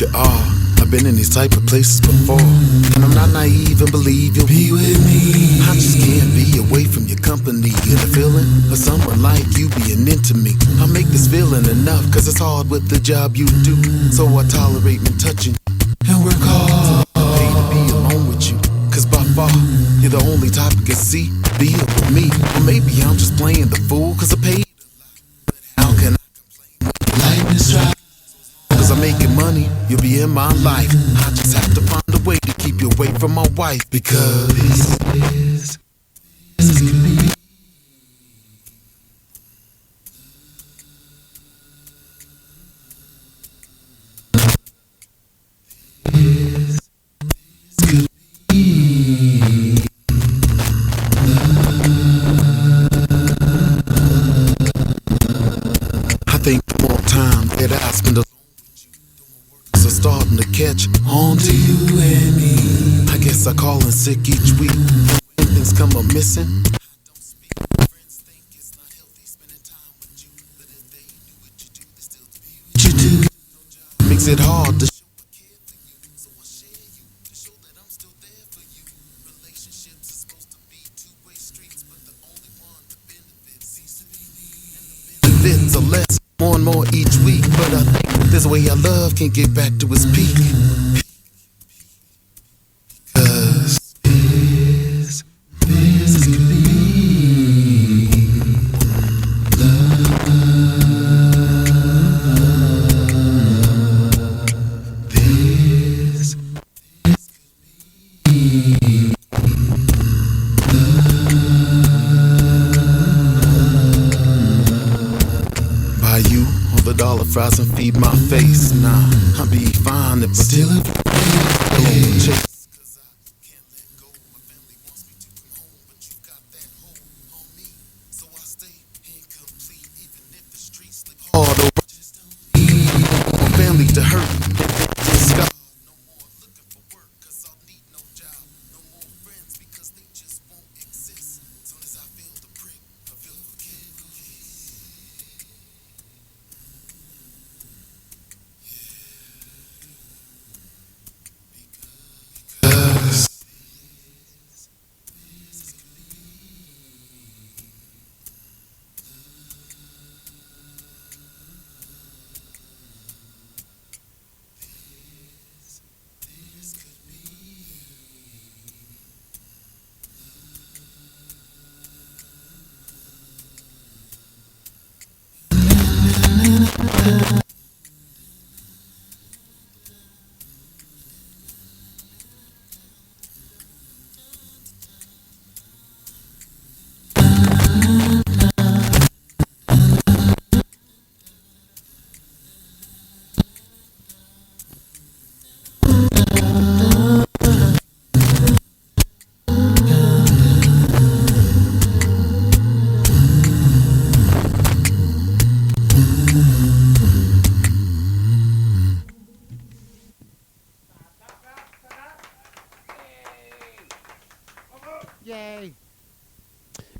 you are. I've been in these type of places before, and I'm not naive and believe you'll be with me. I just can't be away from your company. Get a feeling of someone like you being into me. I make this feeling enough, cause it's hard with the job you do. So I tolerate me touching and work hard to pay to be alone with you. Cause by far, you're the only type I can see being with me. Or maybe I'm just playing the fool, cause I paid a lot. But how can I complain when life is dry? Cause I'm making money, you'll be in my life. I just have to find a way to keep you away from my wife. Because this could be. I think the more time that I spend alone with you, so starting to catch on to you and me. I guess I call in sick each week. When things come up missing, I don't speak. Friends think it's not healthy spending time with you, but if they knew what you do, they still be what you do. No job makes it hard to show I care for you, so I share you to show that I'm still there for you. Relationships are supposed to be two-way streets, but the only one that benefits seems to be me. And the benefits are less. More and more each week, but I think there's a way our love can get back to its peak. Cause this could be love. This could be buy you all the dollar fries and feed my face. Nah, I'll be fine if I still have you chase. Cause I can't let go. My family wants me to come home, but you got that hold on me. So I stay incomplete, even if the streets slip hard over. Just don't need my family to hurt. Scar. No more looking for work, cause I'll need no job. No more friends, because they just won't exist. Soon as I feel the prick, I feel the kid.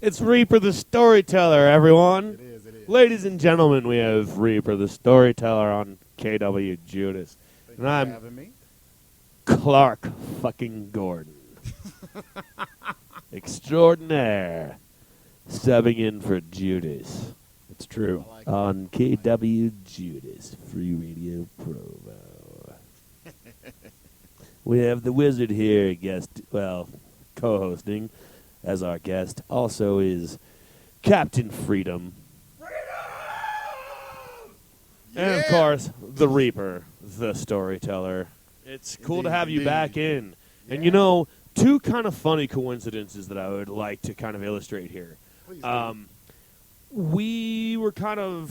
It's Reaper the Storyteller, everyone. It is. Ladies and gentlemen, we have Reaper the Storyteller on KWJUDAS. Thank And you I'm for having me. Clark fucking Gordon. Extraordinaire. Subbing in for Judas. It's true. I like On KWJUDAS, Free Radio Provo. We have the wizard here, co-hosting as our guest. Also is Captain Freedom. And of course, the Reaper, the Storyteller. It's cool to have you back in. And you know, two kind of funny coincidences that I would like to kind of illustrate here. Please do. We were kind of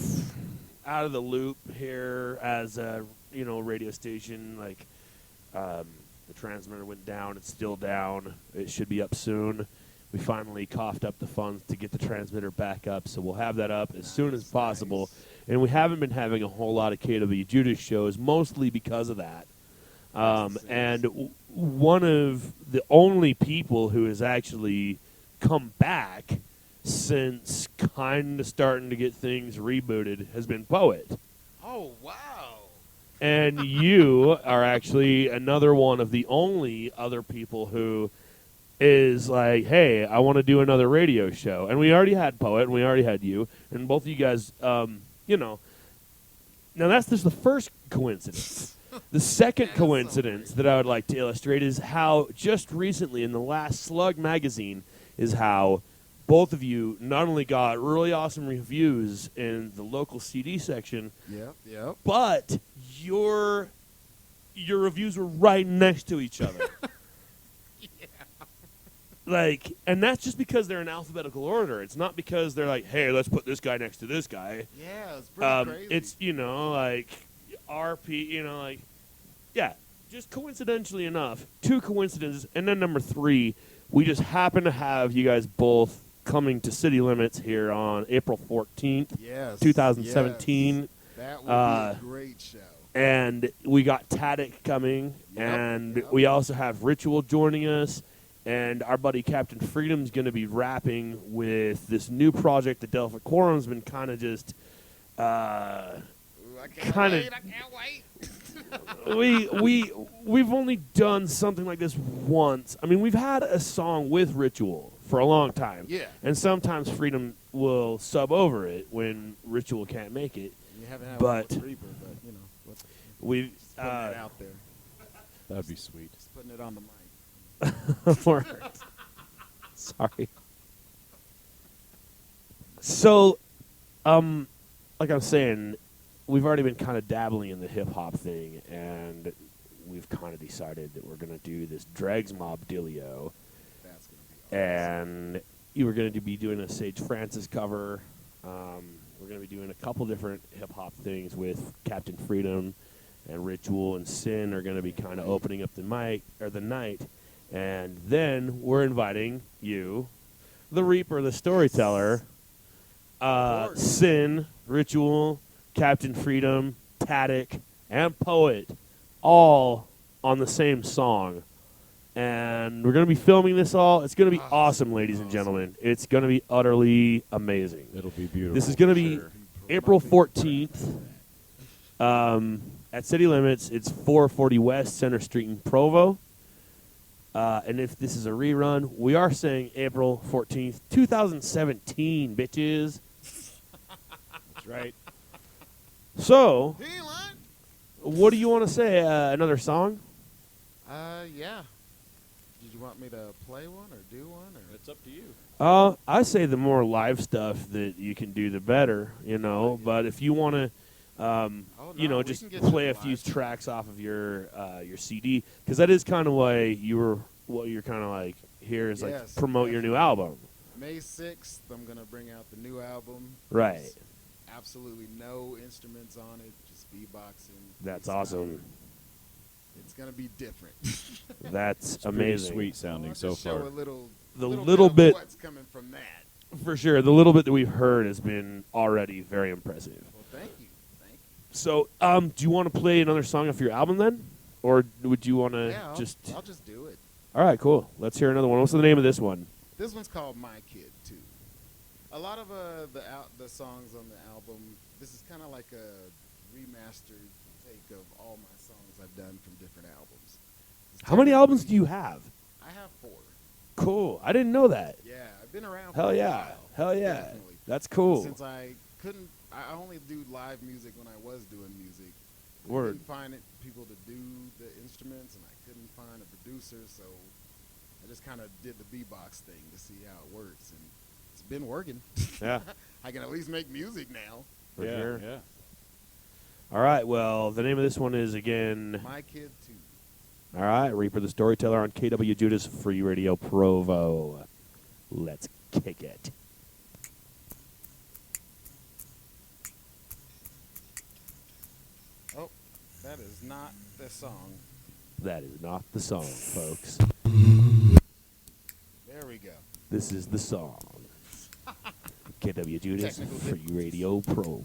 out of the loop here as a radio station. Like the transmitter went down; it's still down. It should be up soon. We finally coughed up the funds to get the transmitter back up, so we'll have that up as soon as possible. Nice. And we haven't been having a whole lot of KWJUDAS shows, mostly because of that. And one of the only people who has actually come back since kind of starting to get things rebooted has been Poet. Oh, wow. And you are actually another one of the only other people who is like, hey, I want to do another radio show. And we already had Poet, and we already had you, and both of you guys, you know. Now, that's just the first coincidence. The second coincidence that I would like to illustrate is how just recently in the last Slug magazine is how both of you not only got really awesome reviews in the local CD section, Yep. but your reviews were right next to each other. Like, and that's just because they're in alphabetical order. It's not because they're like, hey, let's put this guy next to this guy. Yeah, it's pretty crazy. It's, you know, like RP, you know, like, yeah, just coincidentally enough, 2 coincidences. And then number 3, we just happen to have you guys both coming to City Limits here on April 14th, 2017. Yes. That would be a great show. And we got Tadek coming, and we also have Ritual joining us. And our buddy Captain Freedom's going to be rapping with this new project that Delphi Quorum's been kind of just, I can't wait. We've only done something like this once. I mean, we've had a song with Ritual for a long time. Yeah. And sometimes Freedom will sub over it when Ritual can't make it. You haven't had But one with Reaper, but you know, we've just putting it out there. That'd be sweet. Just putting it on the mic. Sorry. So, like I was saying, we've already been kind of dabbling in the hip-hop thing, and we've kind of decided that we're going to do this Dregs Mob dealio. That's going to be awesome. And you were going to be doing a Sage Francis cover. We're going to be doing a couple different hip-hop things with Captain Freedom and Ritual and Sin are going to be kind of opening up the mic or the night. And then we're inviting you, the Reaper, the Storyteller, Sin, Ritual, Captain Freedom, Tadek, and Poet, all on the same song. And we're going to be filming this all. It's going to be awesome, ladies and gentlemen. It's going to be utterly amazing. It'll be beautiful. This is going to be April 14th at City Limits. It's 440 West Center Street in Provo. And if this is a rerun, we are saying April 14th, 2017, bitches. That's right. So, what do you want to say? Another song? Yeah. Did you want me to play one or do one? Or? It's up to you. I say the more live stuff that you can do, the better, you know. But if you want to, you know, just play a few tracks off of your CD, because that is kind of why what you're kind of like here is like promote your new album. May 6th, I'm gonna bring out the new album. Right. There's absolutely no instruments on it, just beatboxing. That's awesome. It's gonna be different. That's It's amazing. Sweet sounding so show far. a little bit of what's coming from that. For sure. The little bit that we've heard has been already very impressive. Well, thank you. So, do you want to play another song off your album then? Or would you want to I'll just do it. All right, cool. Let's hear another one. What's the name of this one? This one's called My Kid, too. A lot of the songs on the album, this is kind of like a remastered take of all my songs I've done from different albums. How many albums do you have? I have 4. Cool. I didn't know that. Yeah, I've been around Hell for a yeah. while. Hell yeah. Definitely. That's cool. Since I only do live music when I was doing music. Word. I couldn't find people to do the instruments, and I couldn't find a producer, so I just kind of did the beatbox thing to see how it works, and it's been working. Yeah. I can at least make music now. For yeah, sure. Yeah. All right, well, the name of this one is, again... My Kid, too. All right, Reaper the Storyteller on KWJUDAS Free Radio Provo. Let's kick it. Oh, that is not the song. That is not the song, folks. There we go. This is the song. KWJUDAS Technical Free differences. Radio Provo.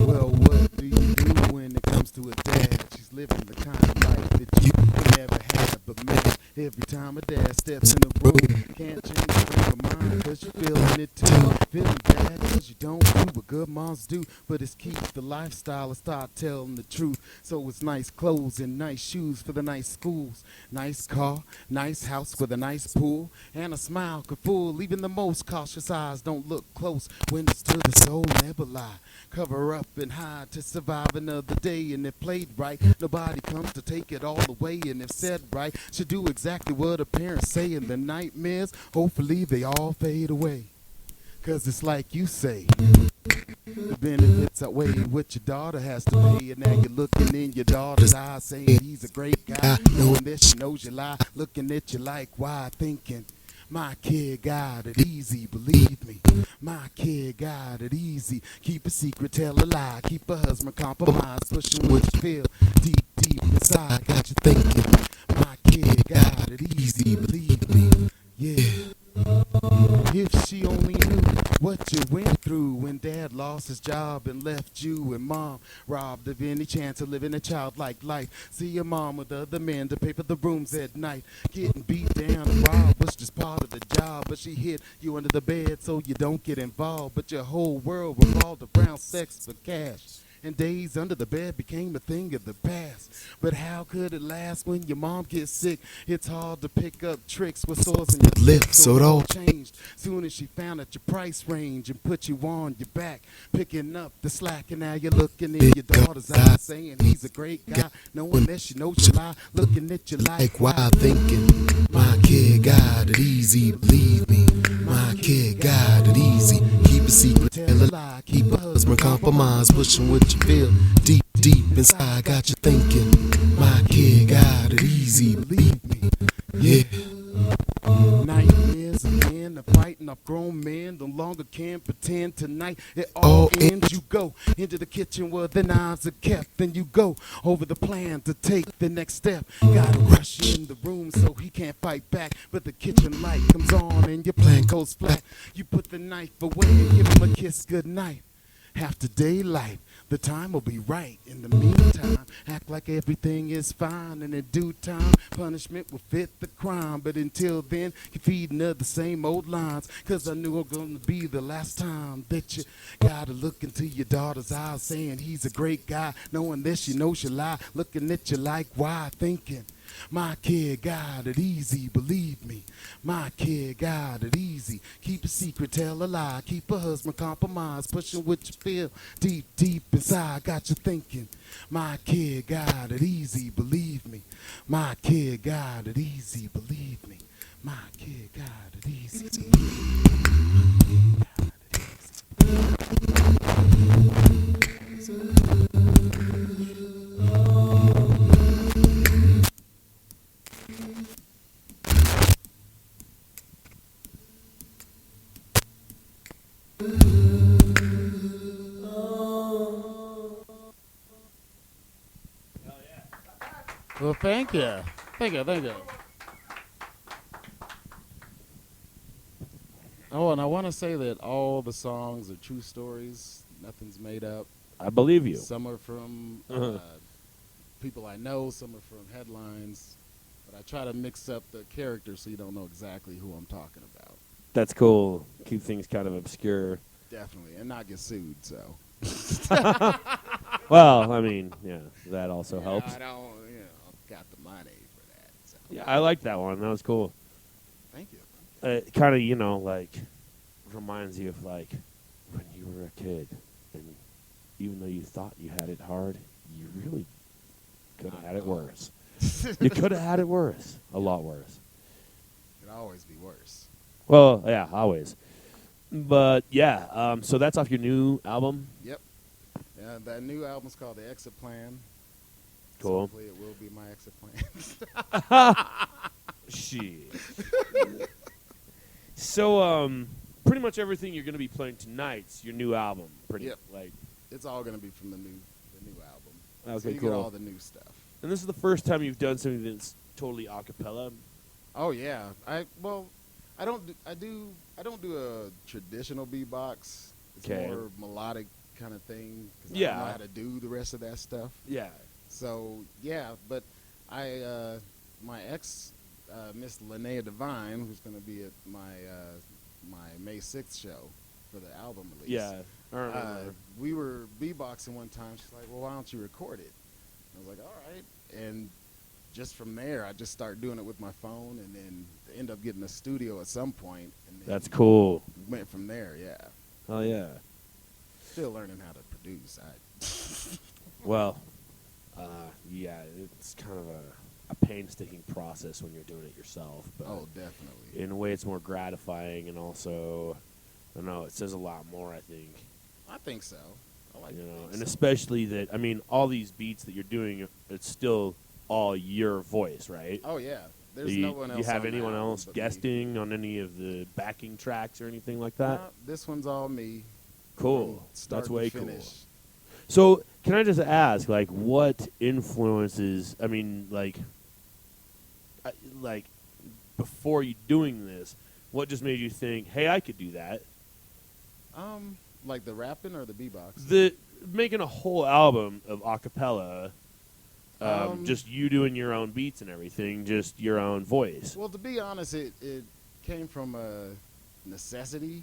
Well, what do you do when it comes to a dad? She's living the kind of life that you never had, but man, every time a dad steps in the room, can't change her frame of mind, cause you're feeling it too. Feeling bad, Cause you don't do what good moms do, but it's keep the lifestyle and start telling the truth. So it's nice clothes and nice shoes for the nice schools. Nice car, nice house with a nice pool, and a smile could fool even the most cautious eyes. Don't look close when it's to the soul, never lie. Cover up and hide to survive another day, and if played right, nobody comes to take it all away. And if said right, should do exactly what a parents say. And the nightmares, hopefully they all fade away. Cause it's like you say, the benefits outweigh what your daughter has to pay. And now you're looking in your daughter's eyes saying he's a great guy, knowing that she knows you lie, looking at you like why, thinking my kid got it easy, believe me. My kid got it easy. Keep a secret, tell a lie. Keep a husband compromised, pushing what you feel deep, deep inside. Got you thinking, my kid got it easy, believe me. Yeah. If she only knew what you went through when dad lost his job and left you, and mom robbed of any chance of living a childlike life. See your mom with other men to pay for the rooms at night. Getting beat down and robbed was just part of the job, but she hid you under the bed so you don't get involved. But your whole world revolved around sex for cash, and days under the bed became a thing of the past. But how could it last when your mom gets sick? It's hard to pick up tricks with sores in your lips, so it all changed soon as she found out your price range and put you on your back, picking up the slack. And now you're looking in your daughter's eyes saying he's a great guy, knowing that she knows you lie, looking at you like why, thinking my kid got it easy, believe me. My kid got it easy. Keep a secret, tell a lie, keep a husband compromise, pushing what you feel deep, deep inside. Got you thinking, my kid got it easy, believe me. Yeah. Nightmares again, the fighting of grown men no longer can pretend. Tonight it all ends. You go into the kitchen where the knives are kept, then you go over the plan to take the next step. Gotta rush in the room so he can't fight back, but the kitchen light comes on and your plan goes flat. You put the knife away and give him a kiss goodnight. After daylight, the time will be right. In the meantime, act like everything is fine, and in due time, punishment will fit the crime. But until then, keep feeding her the same old lines, cause I knew it was gonna be the last time that you gotta look into your daughter's eyes saying he's a great guy, knowing that she knows you lie, looking at you like why, thinking my kid got it easy, believe me. My kid got it easy. Keep a secret, tell a lie. Keep a husband compromise, pushing what you feel deep, deep inside. Got you thinking, my kid got it easy, believe me. My kid got it easy, believe me. My kid got it easy. Well, thank you. Thank you. Oh, and I want to say that all the songs are true stories. Nothing's made up. I believe you. Some are from people I know. Some are from headlines. But I try to mix up the characters so you don't know exactly who I'm talking about. That's cool. Keep things kind of obscure. Definitely. And not get sued, so. Well, I mean, yeah, that also helps. I don't, got the money for that. So. Yeah, I like that one. That was cool. Thank you. It kind of, like, reminds you of, like, when you were a kid, and even though you thought you had it hard, you really could have had it worse. You could have had it worse. A lot worse. It could always be worse. Well, yeah, always. But, yeah, so that's off your new album? Yep. That new album's called The Exit Plan. Cool. So hopefully it will be my exit plan. Shit. So, pretty much everything you're going to be playing tonight's your new album. Yep. Like, it's all going to be from the new album. Okay, so you cool. get all the new stuff. And this is the first time you've done something that's totally a cappella. Oh yeah. I don't do a traditional beatbox. It's more melodic kind of thing. 'Cause I don't know how to do the rest of that stuff. Yeah. So yeah, but my ex, Miss Linnea Devine, who's going to be at my May 6th show, for the album release. Yeah, I remember. We were beatboxing one time. She's like, well, why don't you record it? I was like, all right. And just from there, I just started doing it with my phone, and then end up getting a studio at some point. And then That's cool. went from there, yeah. Oh, yeah. Still learning how to produce. Well, yeah, it's kind of a painstaking process when you're doing it yourself. But Oh, definitely. in a way, it's more gratifying, and also, I don't know, it says a lot more, I think. I think so. I like You to know, think and so. especially that, I mean, all these beats that you're doing, it's still all your voice, right? Oh, yeah. There's Do no one else you have on the anyone album else but me. guesting on any of the backing tracks or anything like that? This one's all me. Cool. From start That's to way finish. cool. So, can I just ask, like, what influences? I mean, like, before you doing this, what just made you think, "Hey, I could do that"? Like the rapping or the beatbox? The making a whole album of acapella, just you doing your own beats and everything, just your own voice. Well, to be honest, it came from a necessity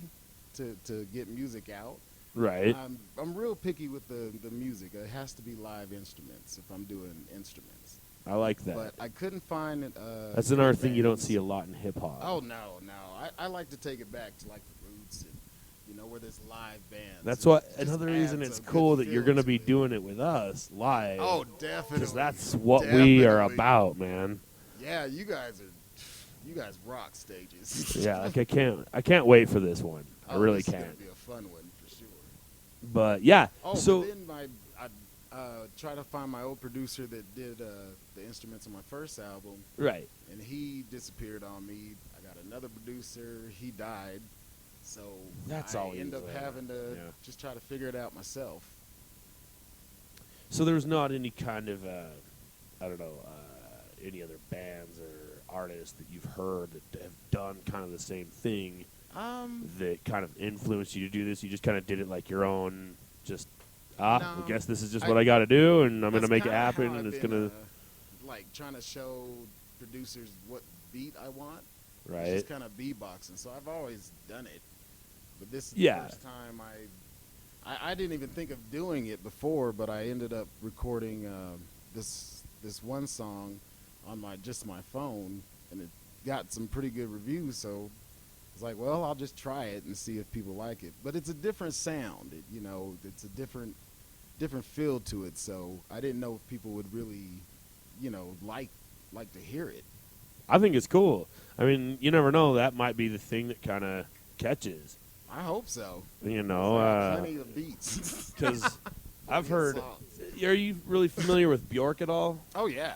to get music out. Right. I'm real picky with the music. It has to be live instruments if I'm doing instruments. I like that. But I couldn't find it. That's another thing you don't bands. see a lot in hip hop. Oh no. I like to take it back to like the roots and where there's live bands. That's It what just another reason adds it's a good cool that you're feel going to to be it. doing it with us live. Oh, definitely. Because that's what we are Definitely. about, man. Yeah, you guys rock stages. Yeah, like I can't wait for this one. I Oh, really this is can't. gonna be a fun one for sure. But yeah, Oh, so but then I tried to find my old producer that did the instruments on my first album, right. and he disappeared on me. I got another producer. He died. So That's I always, end up having to yeah. just try to figure it out myself. So there's not any kind of I don't know, any other bands or artists that you've heard that have done kind of the same thing that kind of influenced you to do this? You just kind of did it like your own, just I No, guess this is just what I got to do, and I'm going to That's make it kinda happen, how and I've it's been, going to like trying to show producers what beat I want. It's right. just kind of beatboxing. So I've always done it, but this is Yeah. the first time I didn't even think of doing it before, but I ended up recording this one song on my phone, and it got some pretty good reviews. So I was like, well, I'll just try it and see if people like it. But it's a different sound, it's a different feel to it. So I didn't know if people would really, like to hear it. I think it's cool. I mean, you never know. That might be the thing that kind of catches. I hope so. You I got know, plenty of beats. because I've Plenty of heard. songs. Are you really familiar with Bjork at all? Oh yeah.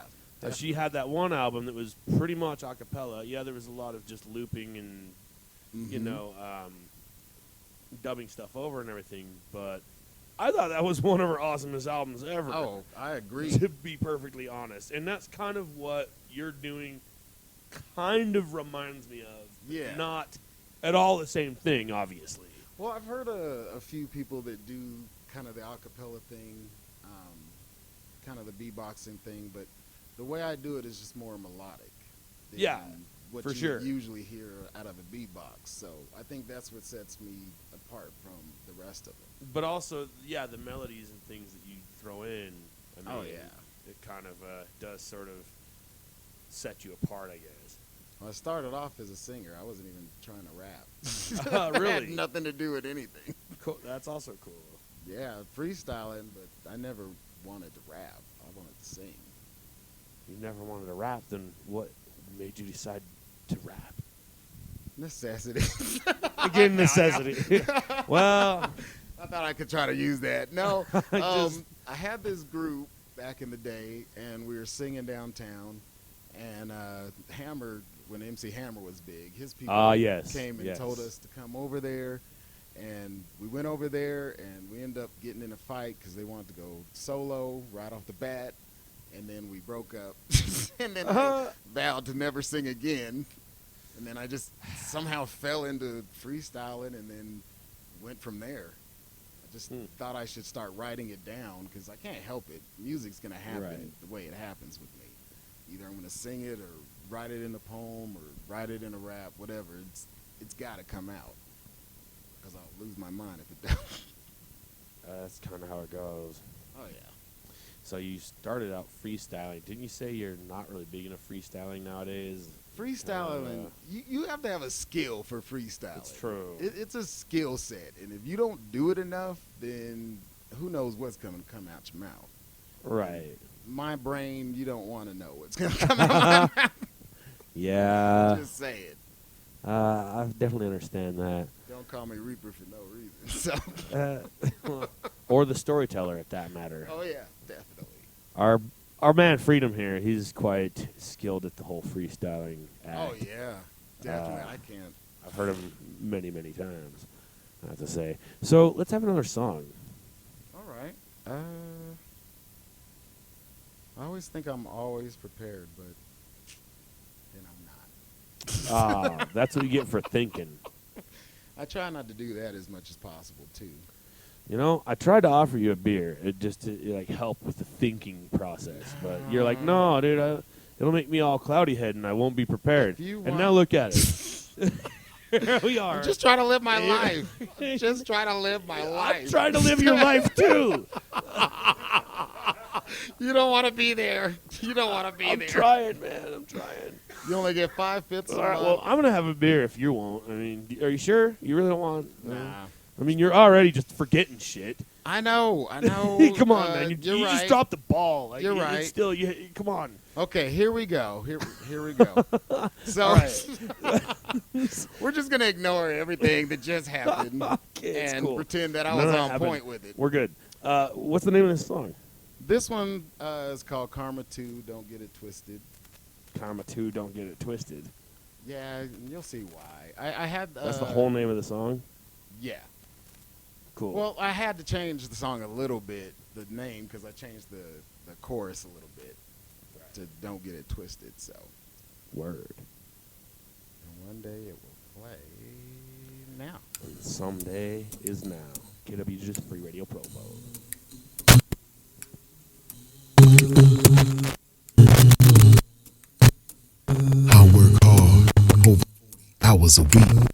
She had that one album that was pretty much a cappella. Yeah, there was a lot of just looping and Mhm. dubbing stuff over and everything. But I thought that was one of her awesomest albums ever. Oh, I agree. To be perfectly honest, and that's kind of what you're doing. Kind of reminds me of. But Yeah. Not at all the same thing, obviously. Well, I've heard a few people that do kind of the acapella thing, kind of the beatboxing thing, but the way I do it is just more melodic. Than Yeah, what for you sure. usually hear out of a beatbox. So I think that's what sets me apart from the rest of them. But also, yeah, the melodies and things that you throw in. I mean, Oh, yeah. It kind of does sort of set you apart, I guess. Well, I started off as a singer. I wasn't even trying to rap. Oh, It really? had nothing to do with anything. Cool. That's also cool. Yeah, freestyling, but I never wanted to rap. I wanted to sing. You never wanted to rap, then what made you decide to rap? Necessity. Again, necessity. Well, I thought I could try to use that. No, Just- I had this group back in the day, and we were singing downtown. And Hammer, when MC Hammer was big, his people yes, came and yes. told us to come over there. And we went over there, and we ended up getting in a fight because they wanted to go solo right off the bat. And then we broke up. And then I vowed to never sing again. And then I just somehow fell into freestyling and then went from there. I just thought I should start writing it down because I can't help it. Music's going to happen Right. the way it happens with me. Either I'm going to sing it or write it in a poem or write it in a rap, whatever. It's got to come out. because I'll lose my mind if it don't. That's kind of how it goes. Oh, yeah. So you started out freestyling. Didn't you say you're not really big into freestyling nowadays? Freestyling, you have to have a skill for freestyling. It's true. It's a skill set, and if you don't do it enough, then who knows what's going to come out your mouth. Right. My brain, you don't want to know what's going to come out my mouth. Yeah. Just say it. I definitely understand that. Don't call me Reaper for no reason. So. Or the storyteller, at that matter. Oh, yeah, definitely. Our man Freedom here, he's quite skilled at the whole freestyling act. Oh, yeah, definitely. I can't. I've heard him many, many times, I have to say. So let's have another song. All right. I always think I'm always prepared, but then I'm not. That's what you get for thinking. I try not to do that as much as possible, too. You know, I tried to offer you a beer, just to like help with the thinking process, but you're like, no, dude, it'll make me all cloudy head and I won't be prepared. And now look at it. Here we are. I'm just trying to live my life. Just trying to live my life. I'm trying to live your life too. You don't want to be there. You don't want to be there. I'm trying, man. I'm trying. You only get 5 fifths. All right, well, I'm gonna have a beer if you won't. I mean, are you sure? You really don't want? Nah. I mean, you're already just forgetting shit. I know. Come on, man. You right. just dropped the ball. Like, You're it's right. Still, come on. Okay, here we go. Here we go. So All right. we're just gonna ignore everything that just happened Okay, it's and cool. pretend that I None was of that on happened. point with it. We're good. What's the name of this song? This one is called Karma 2, Don't Get It Twisted. Karma 2, Don't Get It Twisted. Yeah, you'll see why. I had... That's the whole name of the song? Yeah. Cool. Well, I had to change the song a little bit, the name, because I changed the chorus a little bit to Don't Get It Twisted, so... Word. And one day it will play now. And someday is now. KWJUDAS Free Radio Provo. I work hard, over hours a week.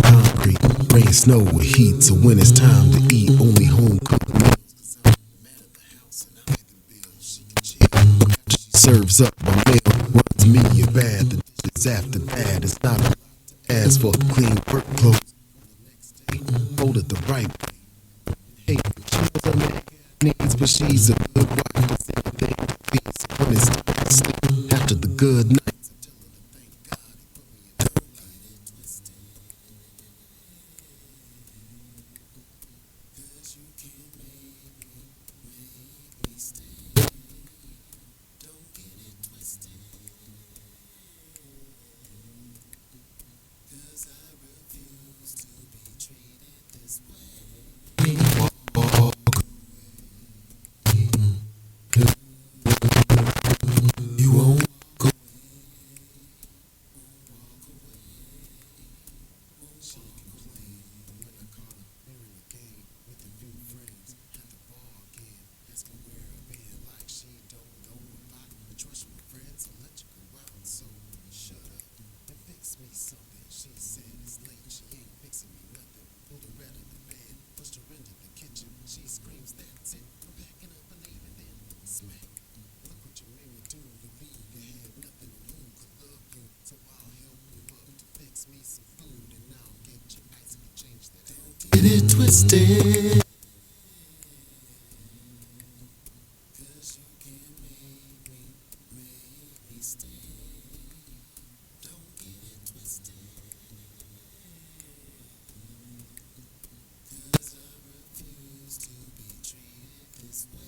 Concrete, rain, snow, or heat. So when it's time to eat, only home cooked meals. She serves up my meal, runs me a bath. The dishes after that, it's not a ask for clean work clothes. Hold it the right way. Hey, she knows her man needs, but she's a good wife. Does everything please when it's time to sleep. After the good night. You won't go. She can play when I call her, we're in the game with a few friends at the bar again. Asking where I've been, like she don't know about the trust with friends. I'll let you go out, so shut up and fix me something. She said it's late, she ain't fixing me nothing. Pulled her out of the bed, pushed her into the kitchen. She screams, that's it, I'm packing up and leaving. Then smack. Look what you made me do. You leave, you had nothing to do. Could love you, so I'll help you up to fix me some food, and I'll get you ice and change that. Don't get it twisted. 'Cause you can make me stay. Don't get it twisted. 'Cause I refuse to be treated this way.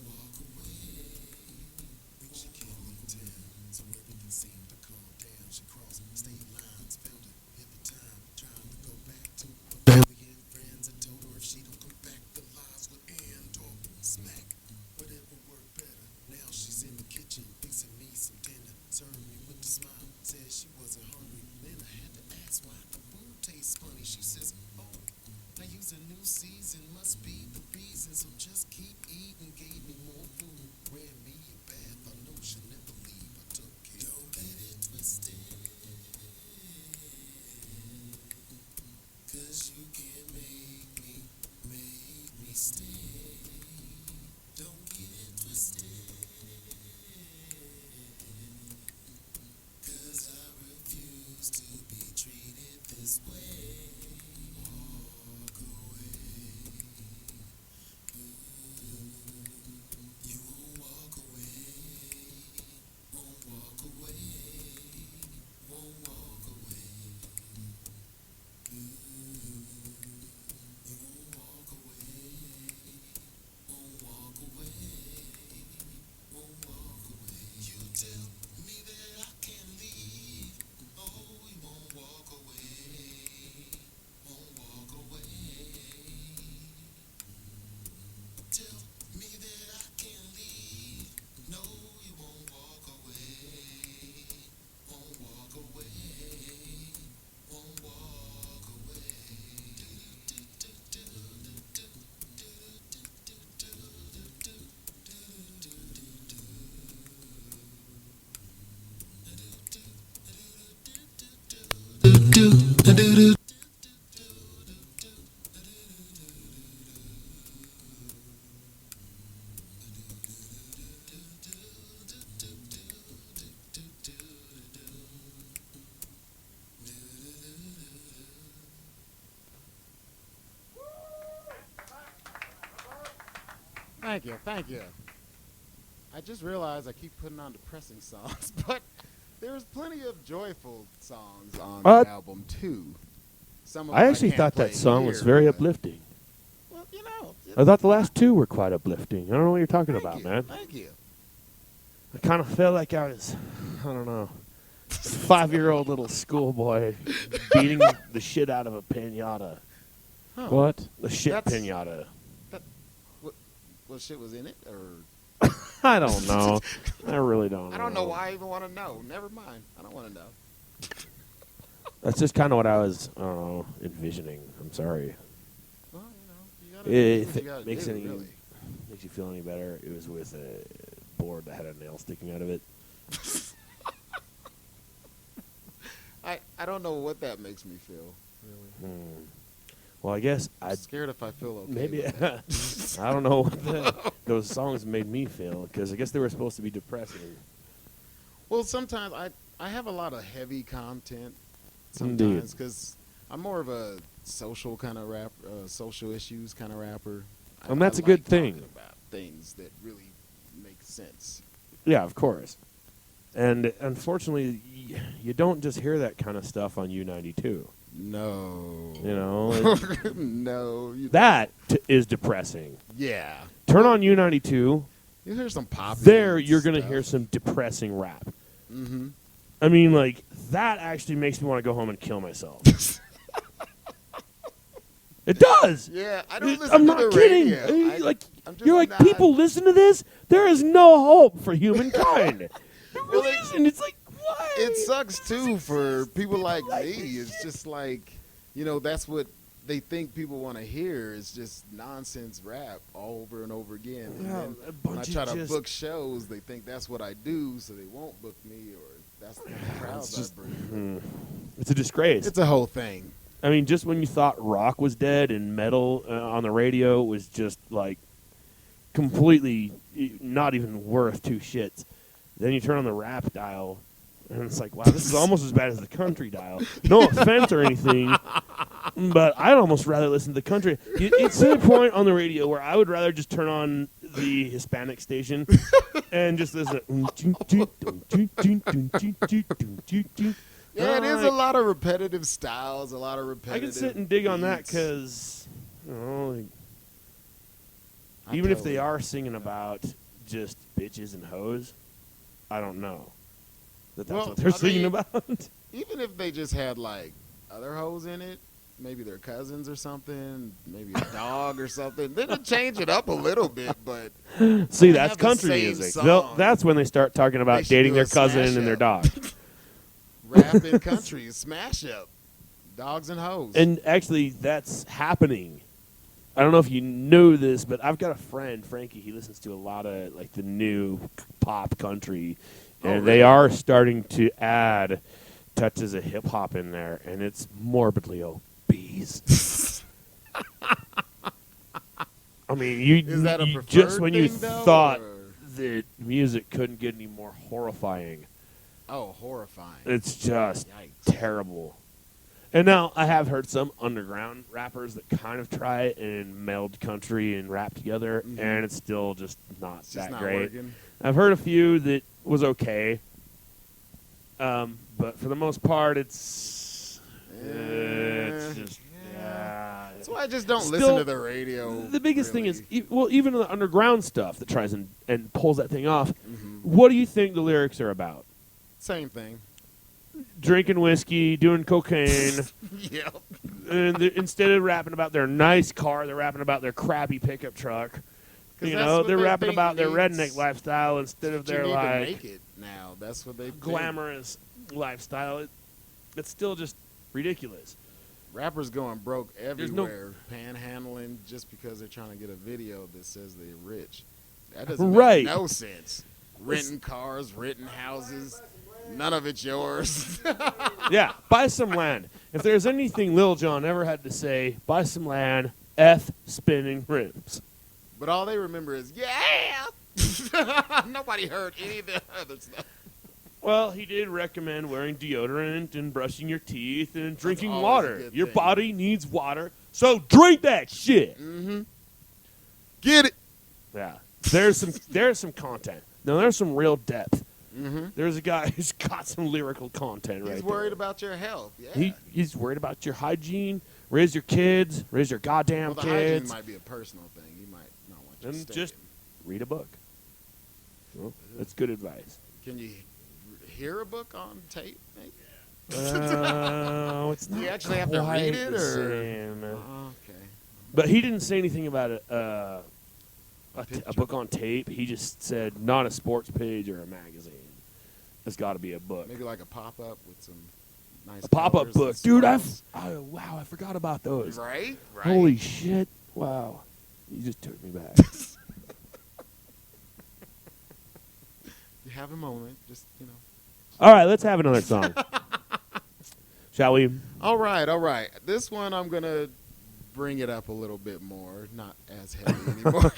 Walk away. Thank you. I just realized I keep putting on depressing songs, but there's plenty of joyful songs on the album too. Some of I them actually can't thought play that song was here, very but- uplifting. Well, you know. I thought the last two were quite uplifting. I don't know what you're talking Thank about, you, man. Thank you. I kind of felt like I was, I don't know, 5-year-old little schoolboy beating the shit out of a pinata. Huh. What? The shit That's- pinata. What shit was in it, or I don't know. I really don't know. I don't know why I even want to know. Never mind. I don't want to know. That's just kind of what I was envisioning. I'm sorry. Well, you gotta do If what you it gotta makes do, any really. makes you feel any better, it was with a board that had a nail sticking out of it. I don't know what that makes me feel. Really. Well, I guess I'm scared if I feel okay. maybe with it. I don't know what those songs made me feel, because I guess they were supposed to be depressing. Well, sometimes I have a lot of heavy content. Indeed. Sometimes because I'm more of a social kind of rap, social issues kind of rapper. And that's I a good like thing. talking about things that really make sense. Yeah, of course. And unfortunately, you don't just hear that kind of stuff on U92. No. You know, No. that is depressing. Yeah. Turn on U92. You hear some pop. There, you're going to hear some depressing rap. Mm-hmm. I mean, like, that actually makes me want to go home and kill myself. It does. Yeah, I don't listen I'm to not the kidding. radio. I'm just You're like, not- people listen to this? There is no hope for humankind. It really Well, isn't. It's like, what? It sucks too for people like me. It's just like, that's what they think people want to hear is just nonsense rap all over and over again. And Yeah, then a when I bunch try of to just- book shows, they think that's what I do, so they won't book me, or that's the crowds I bring. It's a disgrace. It's a whole thing. I mean, just when you thought rock was dead and metal on the radio was just like completely not even worth two shits, then you turn on the rap dial and it's like, wow, this is almost as bad as the country dial. No offense or anything, but I'd almost rather listen to the country. It's to the point on the radio where I would rather just turn on the Hispanic station and just listen. Yeah, it is a lot of repetitive styles, a lot of repetitive. I can sit and dig on that beats. because, I even if totally they are singing about just bitches and hoes, I don't know that's Well, what they're I singing mean- about. Even if they just had like other hoes in it, maybe their cousins or something, maybe a dog or something, then it'd change it up a little bit. But See, they that's have the country same music. song. That's when they start talking about They should dating do their a cousin smash and their up. dog. rap in country, smash up, dogs and hoes. And actually, that's happening. I don't know if you know this, but I've got a friend, Frankie. He listens to a lot of like the new pop country, and they really? are starting to add touches of hip hop in there, and it's morbidly obese. I mean, Is that a you preferred just when you thing, though, thought or- that music couldn't get any more horrifying, Oh, horrifying. it's just Yikes. terrible. And now I have heard some underground rappers that kind of try it and meld country and rap together, Mhm. and it's still just not It's that just not great. working. I've heard a few that was okay, but for the most part, it's just yeah. That's why I just don't Still, listen to the radio. The biggest thing really. is, even the underground stuff that tries and pulls that thing off. Mhm. What do you think the lyrics are about? Same thing. Drinking whiskey, doing cocaine. Yep. And instead of rapping about their nice car, they're rapping about their crappy pickup truck. 'Cause You that's know, what they're they rapping think about their needs- redneck lifestyle instead of You their need to like make it now. That's what they think. glamorous lifestyle. It's still just ridiculous. Rappers going broke no- everywhere, panhandling just because they're trying to get a video that says they're rich. That doesn't Right. make no sense. Renting cars, renting houses, none of it's yours. Yeah, buy some land. If there's anything Lil Jon ever had to say, buy some land, F spinning rims. But all they remember is, yeah! Nobody heard any of the other stuff. Well, he did recommend wearing deodorant and brushing your teeth and drinking always a water. good Your thing. body needs water, so drink that shit. Mm-hmm. Get it. Yeah. There's some content. No, there's some real depth. Mm-hmm. There's a guy who's got some lyrical content right He's there. worried about your health. Yeah. He's worried about your hygiene. Raise your kids. Raise your goddamn well, the hygiene kids. might be a personal thing. He might not want you to And stay just read a book. Well, that's good advice. Can you hear a book on tape? Maybe? It's Do you not actually have to quite read it, the or? same. Okay. But he didn't say anything about a Picture book on tape. He just said not a sports page or a magazine. It's got to be a book. Maybe like a pop-up with some nice A pop-up colors book. and Dude, smiles. wow, I forgot about those. Right? Holy shit. Wow. You just took me back. You have a moment, just, All right, let's have another song. Shall we? All right. This one I'm going to bring it up a little bit more. Not as heavy anymore.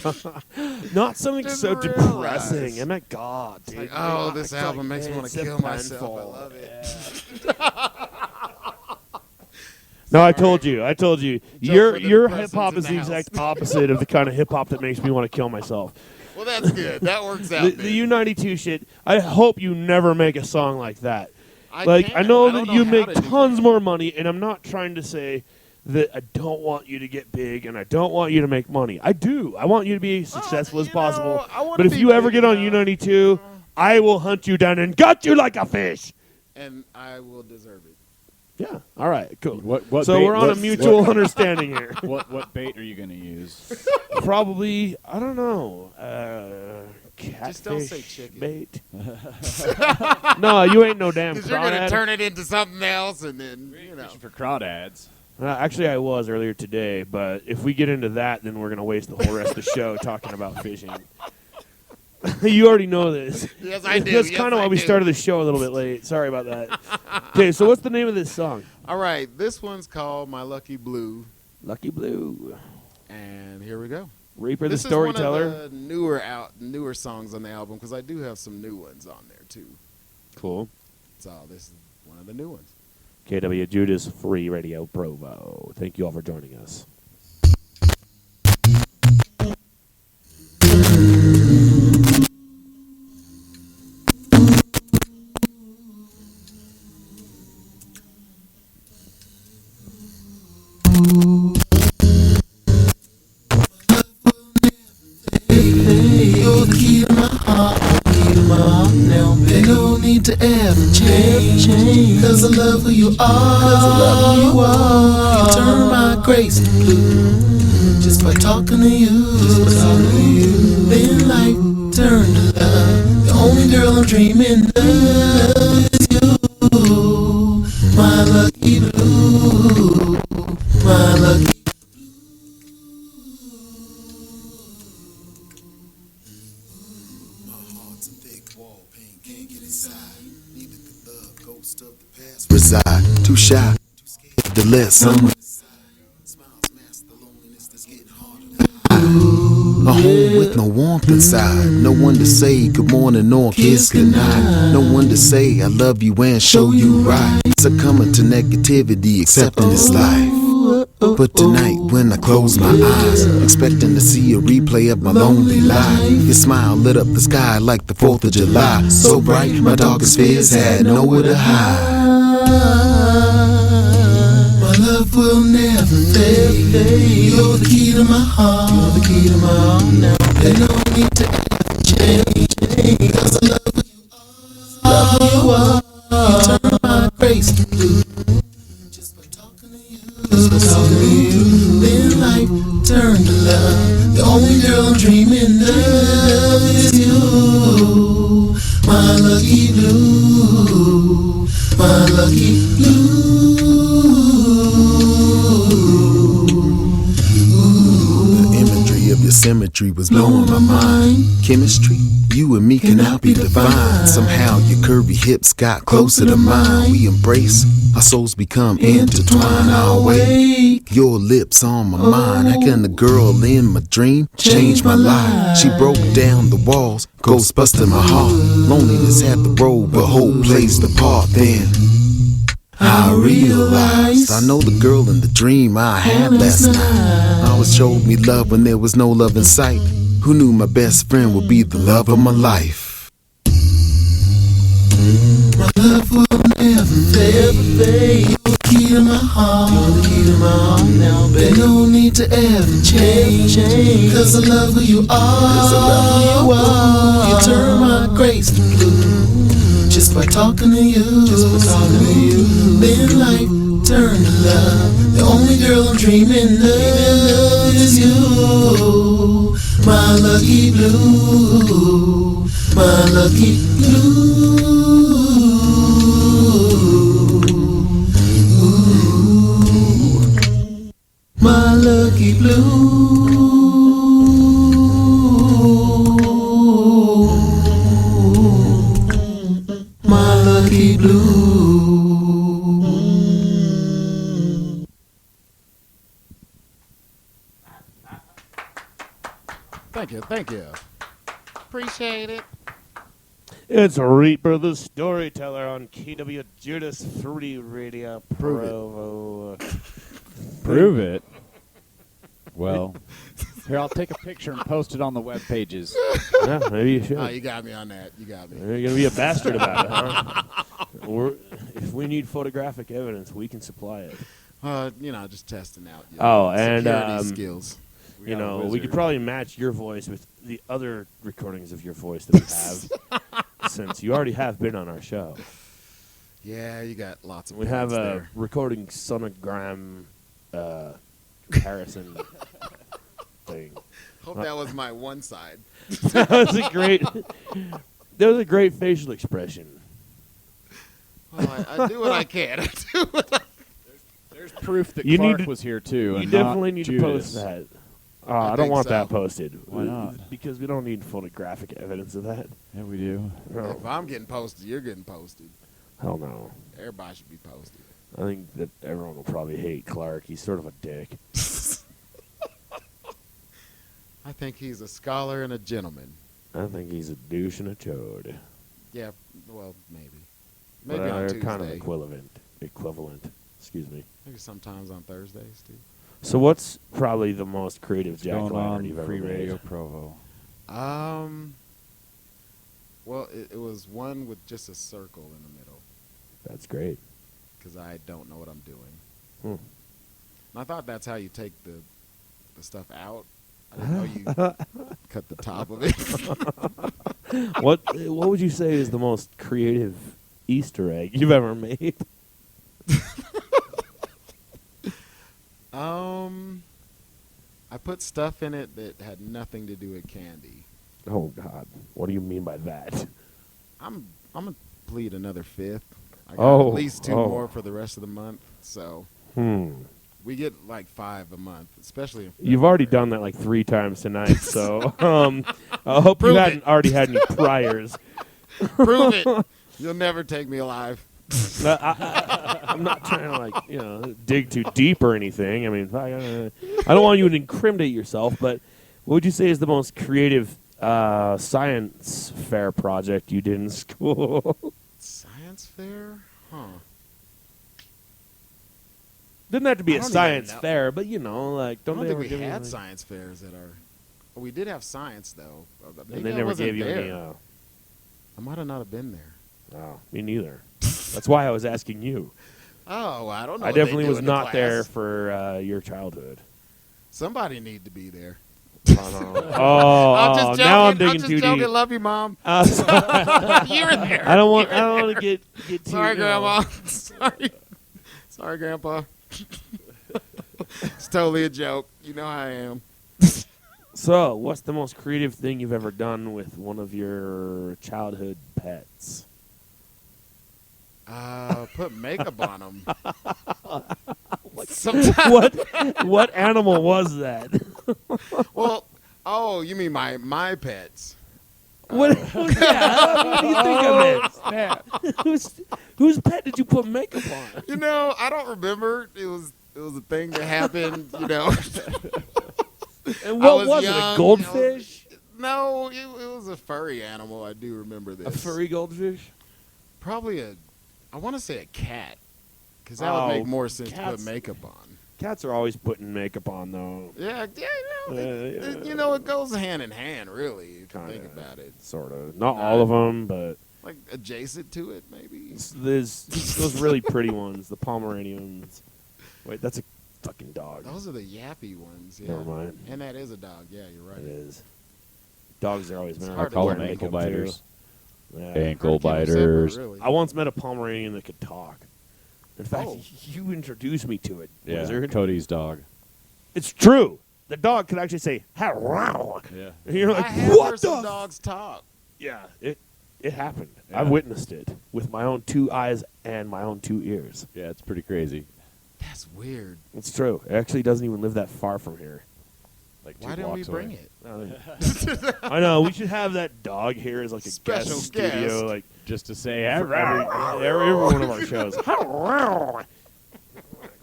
Not something Just so realize. depressing. Oh my God, dude. like, oh, this It's album like, makes me want it's to a kill myself. I painful. love it. No, I told you. Your depressants hip hop in is the the house. exact opposite of the kind of hip hop that makes me want to kill myself. Well, that's good. That works out. The U92 shit. I hope you never make a song like that. I can't. know don't that you how make to do tons that. more money, and I'm not trying to say that I don't want you to get big and I don't want you to make money. I do. I want you to be as successful as possible. I wanna But if be you ever big get on enough. U92, I will hunt you down and gut you like a fish. And I will deserve it. Yeah. All right. Cool. What So bait- we're on a what- mutual what- understanding here. What bait are you going to use? Probably, I don't know. Catfish Just don't say chicken. bait. No, you ain't no damn Because you're going to crawdad. turn it into something else, and then, Fishing for crawdads. Actually, I was earlier today, but if we get into that, then we're going to waste the whole rest of the show talking about fishing. You already know this. Yes, I do. That's Yes, kind of I why we do. started the show a little bit late. Sorry about that. Okay, so what's the name of this song? All right, this one's called My Lucky Blue, Lucky Blue. and here we go. Reaper the This Storyteller. is one of the newer songs on the album, because I do have some new ones on there, too. Cool. So this is one of the new ones. KWJUDAS Free Radio Provo. Thank you all for joining us. You're the key to my heart, key to my heart now. There's no need to ever change, cause I love who you are, you turn my grace to blue, just by talking to you, Then life turned to love, the only girl I'm dreaming of is you, my lucky blue, my lucky. Reside, too shy, too scared to let someone. A home with no warmth inside. No one to say good morning or kiss goodnight. No one to say I love you and show you right. Succumbing to negativity, accepting this life. But tonight when I close my eyes, expecting to see a replay of my lonely life, your smile lit up the sky like the 4th of July. So bright, my darkest fears had nowhere to hide. My love will never fade. You're the key to my heart. You're the key to my heart now. There's no need to ever change, cause I love who you are. Love who you are. You turn my grace to blue, just by talking to you. Just by talking to you. Then life turned to love. The only girl I'm dreaming of is you, my lucky blue, my lucky blue. The imagery of your symmetry was blowing my mind. Chemistry, you and me can now be divine. Somehow your curvy hips got closer to mine. We embrace, our souls become intertwined. I'll wake your lips on my mind. How can the girl in my dream change my life? She broke down the walls, ghost busted my heart. Loneliness had the role, but hope plays the part. Then I realized I know the girl in the dream I had last night. Always showed me love when there was no love in sight. Who knew my best friend would be the love of my life? My love will never fade. You're the key to my heart. You're the key to my heart now, baby. There's no need to ever change. Cause I love who you are. Cause I love who you are. You turn my grace to blue. Just by talking to you. Just by talking to you. Then life turn to love. The only girl I'm dreaming of is you. My lucky blue. My lucky blue. My lucky blue. My lucky blue. Thank you. Appreciate it. It's Reaper the Storyteller on KWJUDAS Free Radio Provo. Prove it. Well, here, I'll take a picture and post it on the web pages. Yeah, maybe you should. Oh, you got me on that. You got me. You're going to be a bastard about it, huh? If we need photographic evidence, we can supply it. Just testing out. Security skills. We could probably match your voice with the other recordings of your voice that we have, since you already have been on our show. Yeah, you got lots of. We have a there. recording sonogram comparison thing. Hope that was my one side. That was a great facial expression. Well, I do what I can. There's proof that You Clark need to- was here too. You and definitely not need to Judas. post that. I I don't think want so. that posted. Why not? Because we don't need photographic evidence of that. Yeah, we do. No. If I'm getting posted, you're getting posted. Hell no. Everybody should be posted. I think that everyone will probably hate Clark. He's sort of a dick. I think he's a scholar and a gentleman. I think he's a douche and a chode. Yeah, well, maybe. But Maybe on they're Tuesday. kind of equivalent. Excuse me. Maybe sometimes on Thursdays, too. So what's probably the most creative What's jack going lantern on you've ever Free made? Radio Provo? Well, it was one with just a circle in the middle That's great. because I don't know what I'm doing. Hmm. And I thought that's how you take the stuff out. I didn't know you cut the top of it. What would you say is the most creative Easter egg you've ever made? I put stuff in it that had nothing to do with candy. Oh God, what do you mean by that? I'm gonna plead another fifth. I got Oh, at least two oh. more for the rest of the month. So we get like 5 a month, especially. In You've already February. done that like 3 times tonight, so I hope Prove you it. hadn't already had any priors. Prove it. You'll never take me alive. I'm not trying to dig too deep or anything. I mean, I don't want you to incriminate yourself, but what would you say is the most creative science fair project you did in school? Science fair? Huh. Didn't have to be I a don't science even know. fair, but don't I they don't think ever we give you had like- science fairs at our. We did have science though. Maybe And they I never wasn't gave you there. any. I might have not have been there. Oh, me neither. That's why I was asking you. Oh, I don't know. I what they definitely do was in the not there class. for your childhood. Somebody need to be there. Oh, no. Oh, I'm just joking. now I'm digging just too joking. deep. Love you, Mom. Sorry. You were there. I don't want to get too. Sorry, Grandma. Sorry, Grandpa. It's totally a joke. You know how I am. So, what's the most creative thing you've ever done with one of your childhood pets? Put makeup on them. What animal was that? Well, oh, you mean my pets? What do you think of it? Whose pet did you put makeup on? You know, I don't remember. It was a thing that happened. You know. And what was was it? young, A goldfish? No, it was a furry animal. I do remember this. A furry goldfish? Probably I want to say a cat, because that would make more sense to put cats- makeup on. Cats are always putting makeup on, though. Yeah, Yeah. you know, it goes hand in hand, really, if you Kinda. think about it. Sort of. Not all of them, but Like, adjacent to it, maybe. there's those really pretty ones, the Pomeranians. Wait, that's a fucking dog. Those are the yappy ones, yeah. Never mind. And that is a dog, yeah, you're right. It is. Dogs are always It's wearing hard to Call wear them ankle makeup, too. biters. Yeah. Ankle Hard to keep 'em separate, biters. really. I once met a Pomeranian that could talk. In fact, Oh. you introduced me to it, Yeah, Wizard. Cody's dog. It's true. The dog could actually say "How?" Yeah. And you're like, I have what heard some the? dogs talk. Yeah, it happened. Yeah. I witnessed it with my own 2 eyes and my own 2 ears. Yeah, it's pretty crazy. That's weird. It's true. It actually doesn't even live that far from here. Like 2 Why didn't we blocks bring away. it? I know. We should have that dog here as like a Special guest studio, guest. like Just to say, for every one of our shows.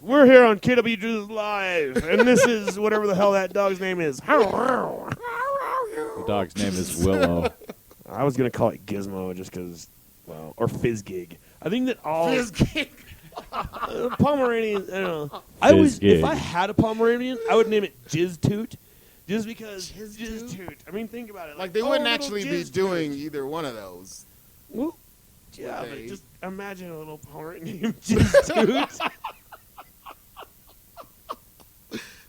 We're here on KWJUDAS Live, and this is whatever the hell that dog's name is. the dog's name is Willow. I was gonna call it Gizmo just because, well, or Fizzgig. I think that all Pomeranians. I don't know. I was if Fizzgig. I had a Pomeranian, I would name it Jizz Toot, just because Jizz Jizz Toot. I mean, think about it. Like, they wouldn't oh, actually be little Jizz doing Toot. either one of those. Well, yeah, Would they? but just imagine a little Pomeranian named Jizz Toot.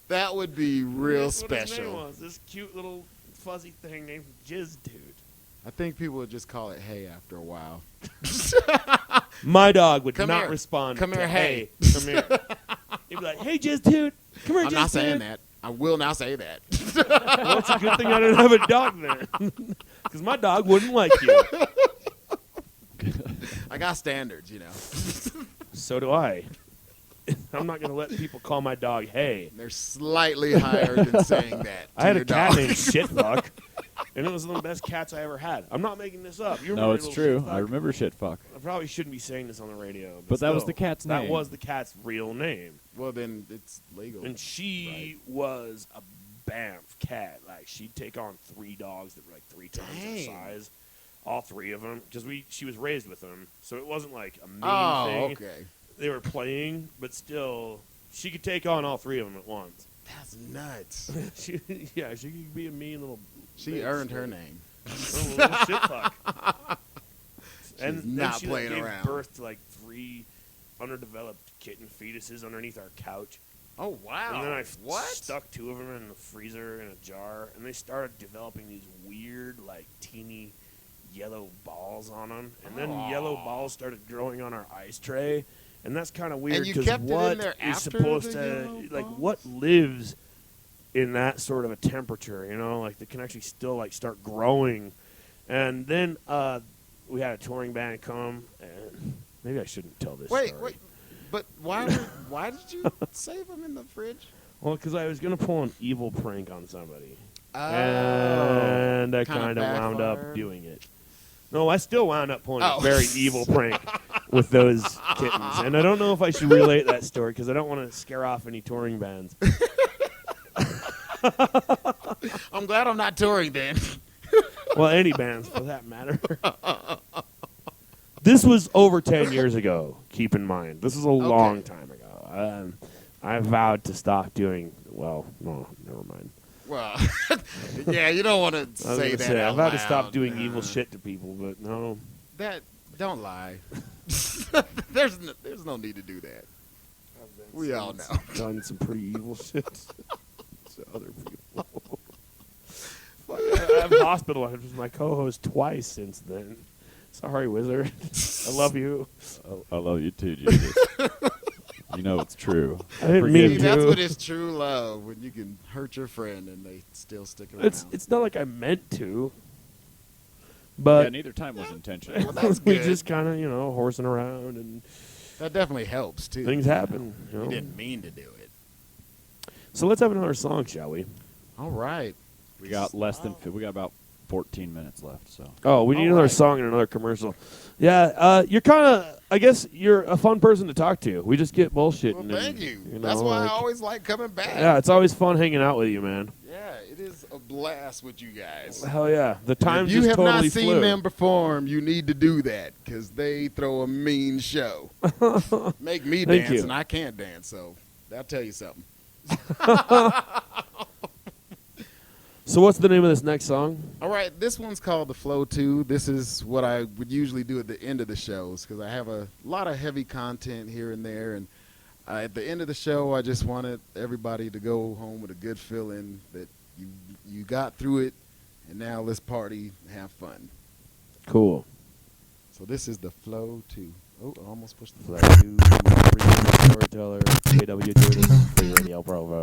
That would be real That's what his name special. was, this cute little fuzzy thing named Jizz Toot. I think people would just call it hay after a while. My dog would Come not here. respond. Come to, here, hey. Come here. He'd be like, "Hey, Jizz Toot, come here, I'm Jizz not saying Toot." that. I will not say that. Well, it's a good thing I don't have a dog then, because my dog wouldn't like you. I got standards, you know. So do I. I'm not gonna let people call my dog "Hey." They're slightly higher than saying that. I had to a your cat dog. named Shitfuck, and it was one of the best cats I ever had. I'm not making this up. You No, remember it's little true. Shitfuck? I remember Shitfuck. I probably shouldn't be saying this on the radio, But that was still, the cat's That name. was the cat's real name, Well, then it's legal. and she was a Banff cat. Like, she'd take on 3 dogs that were like 3 times her Dang. size. All 3 of them, because she was raised with them, so it wasn't like a mean Oh, thing. okay. They were playing, but still, she could take on all 3 of them at once. That's nuts. she could be a mean little. She bitch, earned her but- name. Oh, little shitfuck. And She's then not she playing gave around. birth to like 3 underdeveloped kitten fetuses underneath our couch. Oh, wow. And then I what? stuck 2 of them in the freezer in a jar, and they started developing these weird, like, teeny yellow balls on them. And then yellow balls started growing on our ice tray, and that's kind of weird And you because kept it in what there is after supposed the to, yellow like, balls? what lives in that sort of a temperature, you know, like, that can actually still, like, start growing. And then we had a touring band come, and maybe I shouldn't tell this story. Wait. But why did you save them in the fridge? Well, because I was going to pull an evil prank on somebody. Oh, And I kinda kind of wound up backfired? doing it. No, I still wound up pulling Oh. a very evil prank with those kittens. And I don't know if I should relate that story because I don't want to scare off any touring bands. I'm glad I'm not touring then. Well, any bands for that matter. This was over 10 years ago, keep in mind. This is a long time ago. I vowed to stop doing, well, no, never mind. Well, yeah, you don't want to I was say gonna that say, I out vowed to loud. stop doing evil shit to people, but no. Don't lie. There's no need to do that. We all know. Done some pretty evil shit to other people. Fuck, I've hospitalized with my co-host twice since then. Sorry, Wizard. I love you. I love you too, Jesus. You know it's true. I didn't Forgive mean See, to. that's what is true love, when you can hurt your friend and they still stick around. It's not like I meant to, Yeah, but neither time was intentional. Well, that's we good. just kind of, horsing around and That definitely helps, too. things happen. You didn't mean to do it. So let's have another song, shall we? All right. We got we got about 14 minutes left, so. Oh, we need another song and another commercial. Yeah, you're kind of, I guess you're a fun person to talk to. We just get bullshitting. Well, and, thank you. know, That's why like- I always like coming back. Yeah, it's always fun hanging out with you, man. Yeah, it is a blast with you guys. Hell yeah. The If time you just have totally not seen flew. them perform, you need to do that because they throw a mean show. Make me Thank dance, you. and I can't dance, so That'll tell you something. So what's the name of this next song? All right, this one's called The Flow 2. This is what I would usually do at the end of the shows because I have a lot of heavy content here and there. And at the end of the show, I just wanted everybody to go home with a good feeling that you got through it, and now let's party and have fun. Cool. So this is The Flow 2. Oh, I almost pushed the Flow flag. 2, Reaper The Storyteller, KWJUDAS, Free Radio Provo.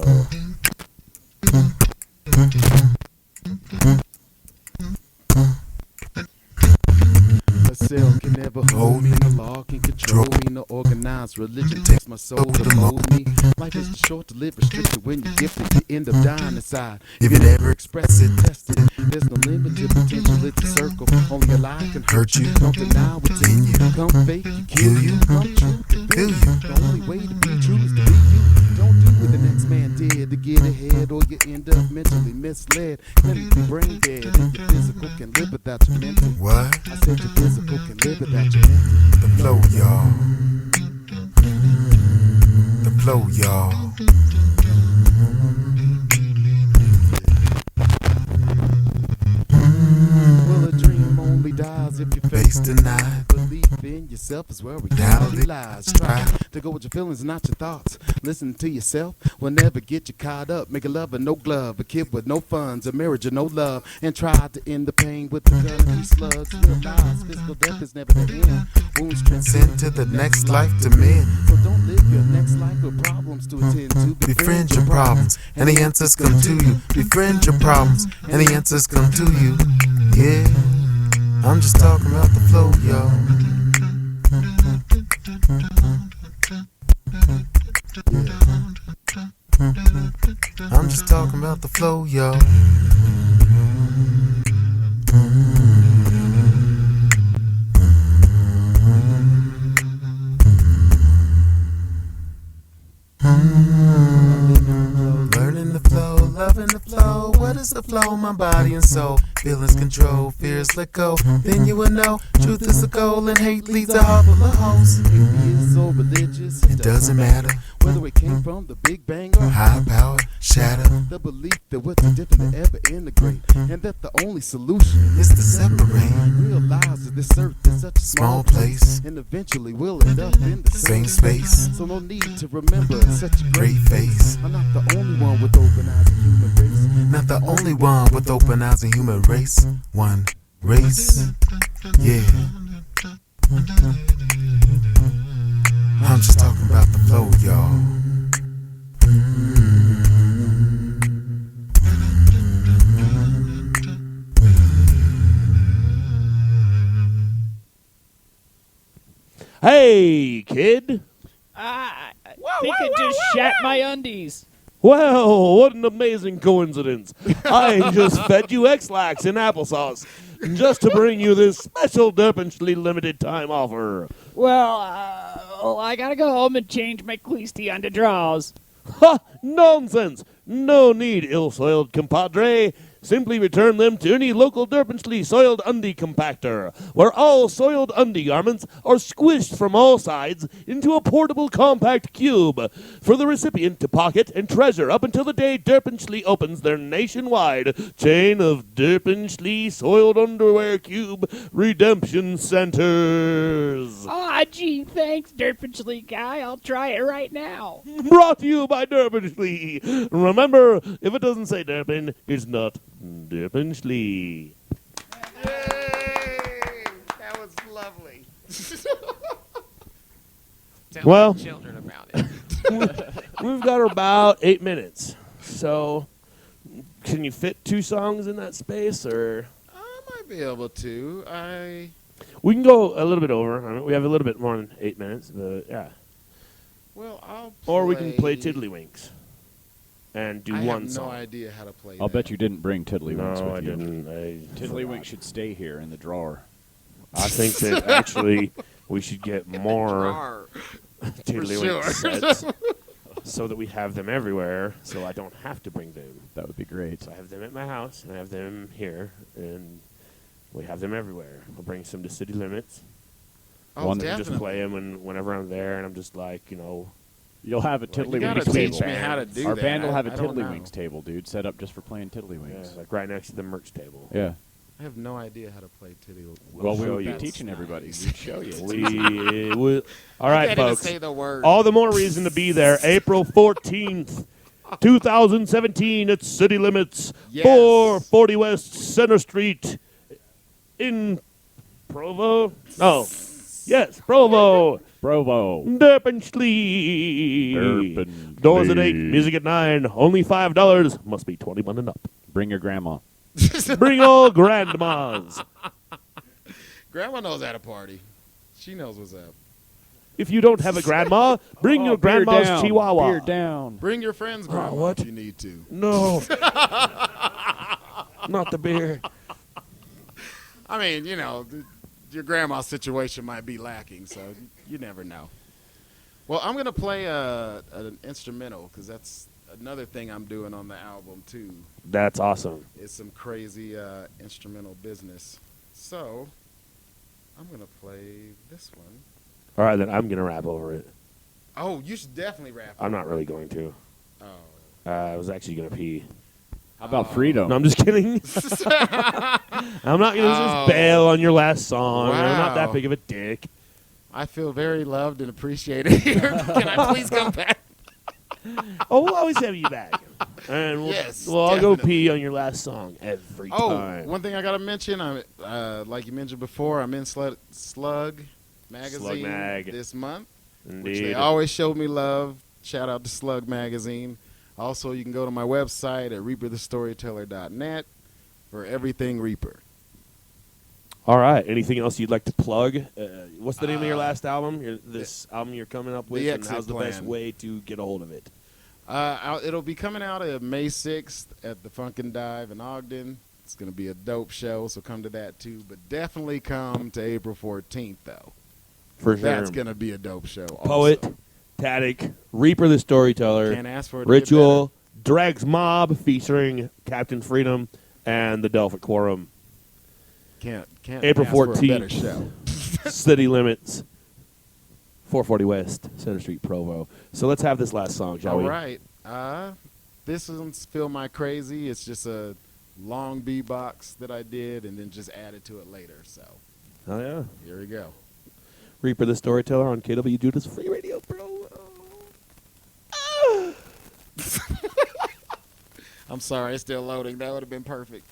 A cell can never hold me, no law can control me, no organized religion takes my soul to mold me. Life is too short to live restricted. When you're gifted, you end up dying inside. If you never express it, test it. There's no limit to potential, it's a circle. Only a lie can hurt you. Don't deny what's in you. Come fake, you kill you. Come true, to fill you. The only way to be true is to be you. Don't do what the next man did to get ahead, or you end up mentally misled. Clinically brain dead, and your physical can live without your mental. What? I said your physical can live without your mental. The flow, y'all. The flow, y'all. Well, a dream only dies if you face denied. Belief in yourself is where reality lies. Try to go with your feelings, not your thoughts. Listen to yourself will never get you caught up. Make a lover, no glove, a kid with no funds, a marriage or no love, and try to end the pain with the gun and these slugs. Realize physical death is never the end. Wounds transcend Send to the next life to men. so don't live your next life with problems to attend to. Befriend your problems, and the answers come to you. Befriend your problems, and the answers come to you. Yeah, I'm just talking about the flow, y'all. Yeah. I'm just talking about the flow, y'all. Learning the flow, loving the flow. What is the flow? My body and soul. Feelings control, fears let go. Then you will know truth is the goal, and hate leads a heart full of hoes. Atheist or religious, It doesn't matter. whether it came from the Big Bang or High power, shadow the belief that what's different to ever integrate, and that the only solution is to separate. realize that this earth is such a small place, and eventually we'll end up in the Same space, So no need to remember such a great face. I'm not the only one with open eyes and human race. Not the only one with open eyes and human race. One race, yeah. I'm just talking about the flow, y'all. Hey, kid. I think I just shat my undies. Well, what an amazing coincidence. I just fed you X-Lax in applesauce just to bring you this special Derpinchly limited time offer. Well, I gotta go home and change my cleasty onto draws. Ha! Nonsense! No need, ill-soiled compadre. Simply return them to any local Derpinchly soiled undie compactor, where all soiled undie garments are squished from all sides into a portable compact cube for the recipient to pocket and treasure up until the day Derpinchly opens their nationwide chain of Derpinchly soiled underwear cube redemption centers. Aw, gee, thanks, Derpinchly guy. I'll try it right now. Brought to you by Derpinchly. Remember, if it doesn't say Derpin, it's not Derpinchly. Yay! That was lovely. Well, Children about it. we've got about 8 minutes. So, can you fit 2 songs in that space, or I might be able to. we can go a little bit over? I mean, we have a little bit more than 8 minutes, but yeah. Well, I'll Or we can play Tiddlywinks and do I one have song. no idea how to play I'll that. bet you didn't bring Tiddlywinks No, with I you. didn't. Tiddlywinks should stay here in the drawer. I think that actually we should get more Tiddlywinks sets so that we have them everywhere, so I don't have to bring them. That would be great. So I have them at my house, and I have them here, and we have them everywhere. I'll bring some to City Limits. Oh, One- And definitely. just play them whenever I'm there, and I'm just like, you know, You'll have a You tiddlywinks gotta table. teach me how to do Our that. band will have a I don't know. tiddlywinks table, dude, set up just for playing Yeah, tiddlywinks. like right next to the merch table. Yeah. I have no idea how to play titty. Well, we show would be you. teaching everybody. Nice. We'd show you. All right, Can't even folks. say the word. All the more reason to be there. April 14th, 2017 at City Limits, Yes. 440 West Center Street in Provo. Oh, yes, Provo. Provo. Derpenslee. Doors at 8, music at 9, only $5. Must be 21 and up. Bring your grandma. Bring all grandmas. Grandma knows how to party. She knows what's up. If you don't have a grandma, bring your beer grandma's down. chihuahua. Beer down. Bring your friend's grandma what? if you need to. No. Not the beer. I mean, you know, your grandma's situation might be lacking, so you never know. Well, I'm going to play an instrumental because that's another thing I'm doing on the album, too. That's awesome. It's some crazy instrumental business. So, I'm going to play this one. All right, then I'm going to rap over it. Oh, you should definitely rap. I'm not really going to. Oh. I was actually going to pee. How about freedom? No, I'm just kidding. I'm not going to just bail on your last song. I'm not that Wow. big of a dick. I feel very loved and appreciated here. Can I please come back? Oh, we'll always have you back. And we'll, Yes, I'll go definitely. pee on your last song every time. One thing I got to mention, I'm like you mentioned before, I'm in Slug Magazine Slug Mag. this month, which Indeed. they always showed me love. Shout out to Slug Magazine. Also, you can go to my website at reaperthestoryteller.net for everything Reaper. All right. Anything else you'd like to plug? What's the name of your last album? This album you're coming up with, The and Exit how's the best Plan. way to get a hold of it? It'll be coming out May 6th at the Funkin' Dive in Ogden. It's going to be a dope show, so come to that too. But definitely come to April 14th, though. For sure. That's going to be a dope show. Poet, also. Tadic, Reaper the Storyteller, Can't ask for it to get Ritual, Dregs Mob featuring Captain Freedom and the Delphic Quorum. Can't April ask for a 14th. better show. City Limits, 440 West, Center Street, Provo. So let's have this last song, shall All we? right. This one's Feel My Crazy. It's just a long beatbox that I did and then just added to it later. So Oh, yeah. here we go. Reaper the Storyteller on KWJUDAS Free Radio Provo. I'm sorry, it's still loading. That would have been perfect.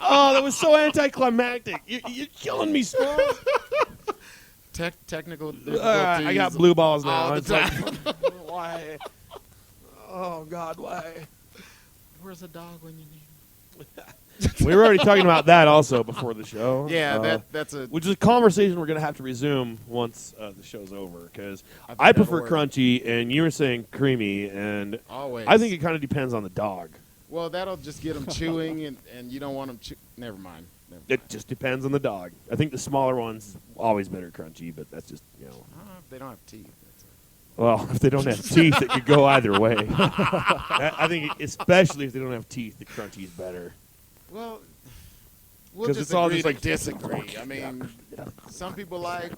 Oh, that was so anticlimactic. You're killing me, Smoke. Technical difficulties. I got blue balls now. all the It's like, time. why? Oh, God, why? Where's a dog when you need him? We were already talking about that also before the show. Yeah, that's a. Which is a conversation we're going to have to resume once the show's over, because think I that'll prefer work. crunchy, and you were saying creamy, and Always. I think it kind of depends on the dog. Well, that'll just get them chewing, and you don't want them. Never mind. It just depends on the dog. I think the smaller ones always better crunchy, but that's just, They don't have teeth. That's it. well, if they don't have teeth, it could go either way. I think especially if they don't have teeth, the crunchy is better. Well, we'll 'Cause just it's all agree just to like- disagree. I mean, some people like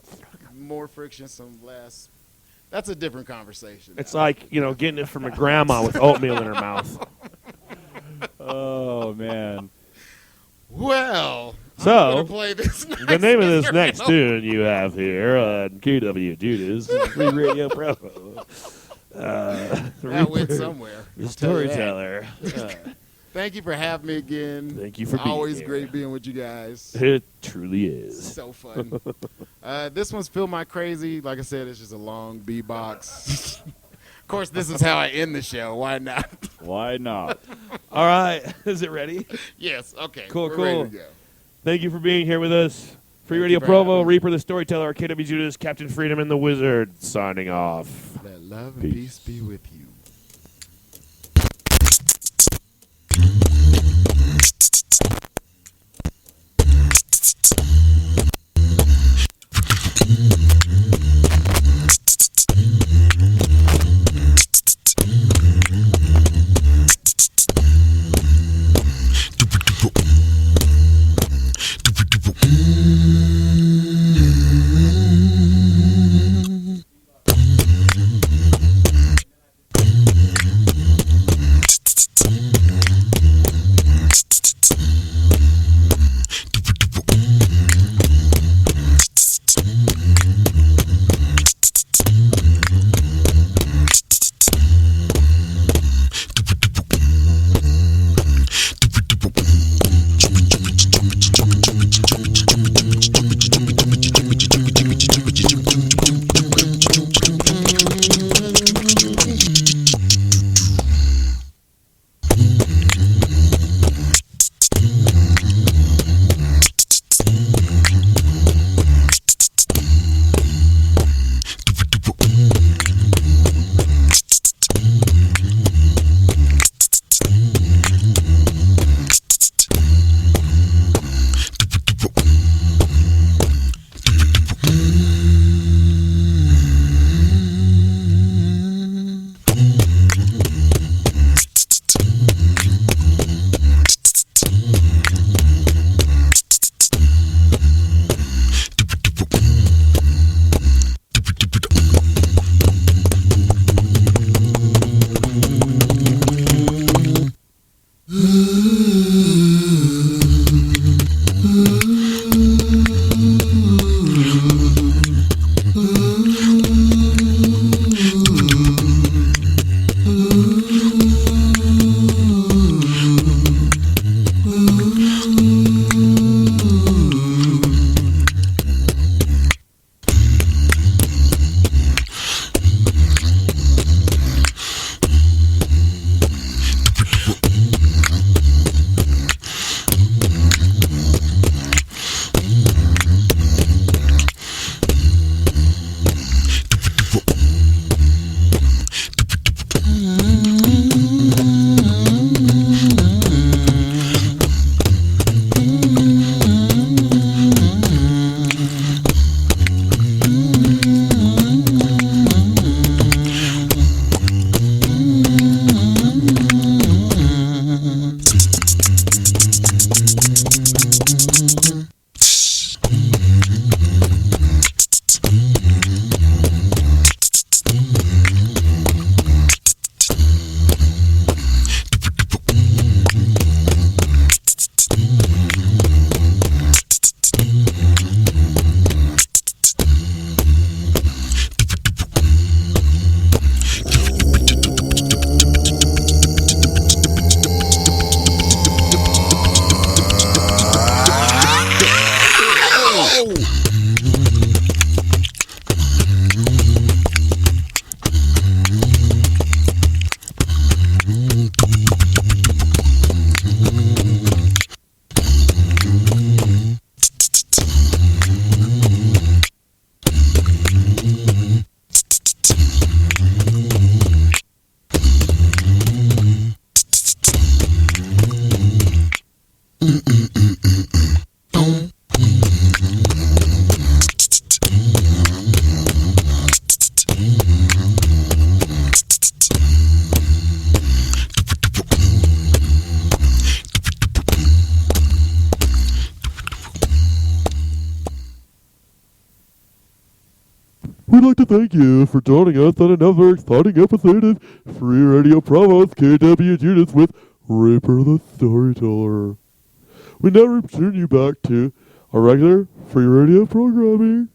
more friction, some less. That's a different conversation. It's now. like, getting it from a grandma with oatmeal in her mouth. Oh, man. Well, So, I'm gonna play this The name of this instrumental. next tune you have here on KWJUDAS Free Radio Provo. That went somewhere. The I'll tell you that. Storyteller. Thank you for having me again. Thank you for being Always here. great being with you guys. It truly is. So fun. This one's Feel My Crazy. Like I said, it's just a long beatbox. Of course, this is how I end the show. Why not? Why not? All right. Is it ready? Yes. Okay. Cool, We're cool. ready to go. Thank you for being here with us. Free Thank Radio you for Provo, having me. Reaper the Storyteller, KWJUDAS, Captain Freedom, and the Wizard signing off. Let love and Peace. peace be with you. We'd like to thank you for joining us on another exciting episode of Free Radio Provo's KWJUDAS with Reaper the Storyteller. We now return you back to our regular free radio programming.